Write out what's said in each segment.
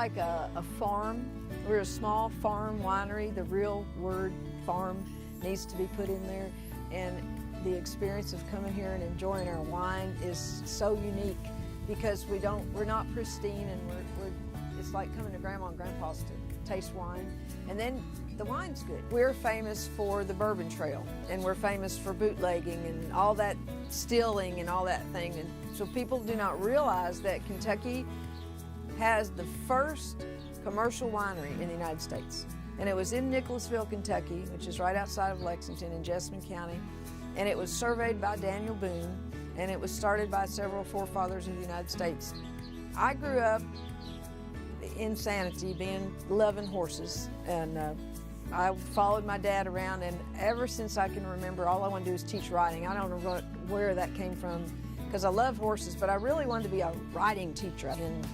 like a farm. We're a small farm winery. The real word farm needs to be put in there. And the experience of coming here and enjoying our wine is so unique because we're not pristine, and it's like coming to Grandma and Grandpa's to taste wine. And then the wine's good. We're famous for the Bourbon Trail, and we're famous for bootlegging and all that stealing and all that thing. And so people do not realize that Kentucky has the first commercial winery in the United States. And it was in Nicholasville, Kentucky, which is right outside of Lexington in Jessamine County. And it was surveyed by Daniel Boone, and it was started by several forefathers of the United States. I grew up in Sanity, loving horses, and I followed my dad around, and ever since I can remember, all I want to do is teach riding. I don't know where that came from, because I love horses, but I really wanted to be a riding teacher. And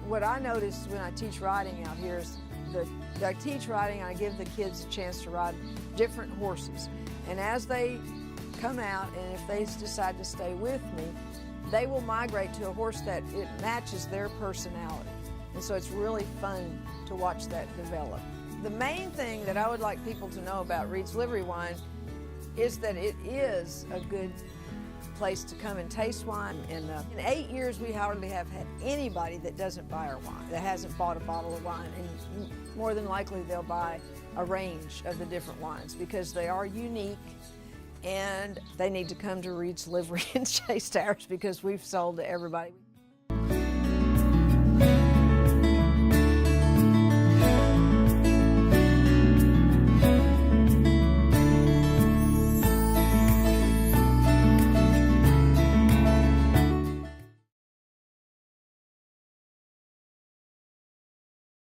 what I noticed when I teach riding out here is that I teach riding, I give the kids a chance to ride different horses. And as they come out, and if they decide to stay with me, they will migrate to a horse that it matches their personality. And so it's really fun to watch that develop. The main thing that I would like people to know about Reed's Livery Wine is that it is a good place to come and taste wine. And in 8 years, we hardly have had anybody that doesn't buy our wine, that hasn't bought a bottle of wine. And more than likely, they'll buy a range of the different wines because they are unique, and they need to come to Reed's Livery and taste ours because we've sold to everybody.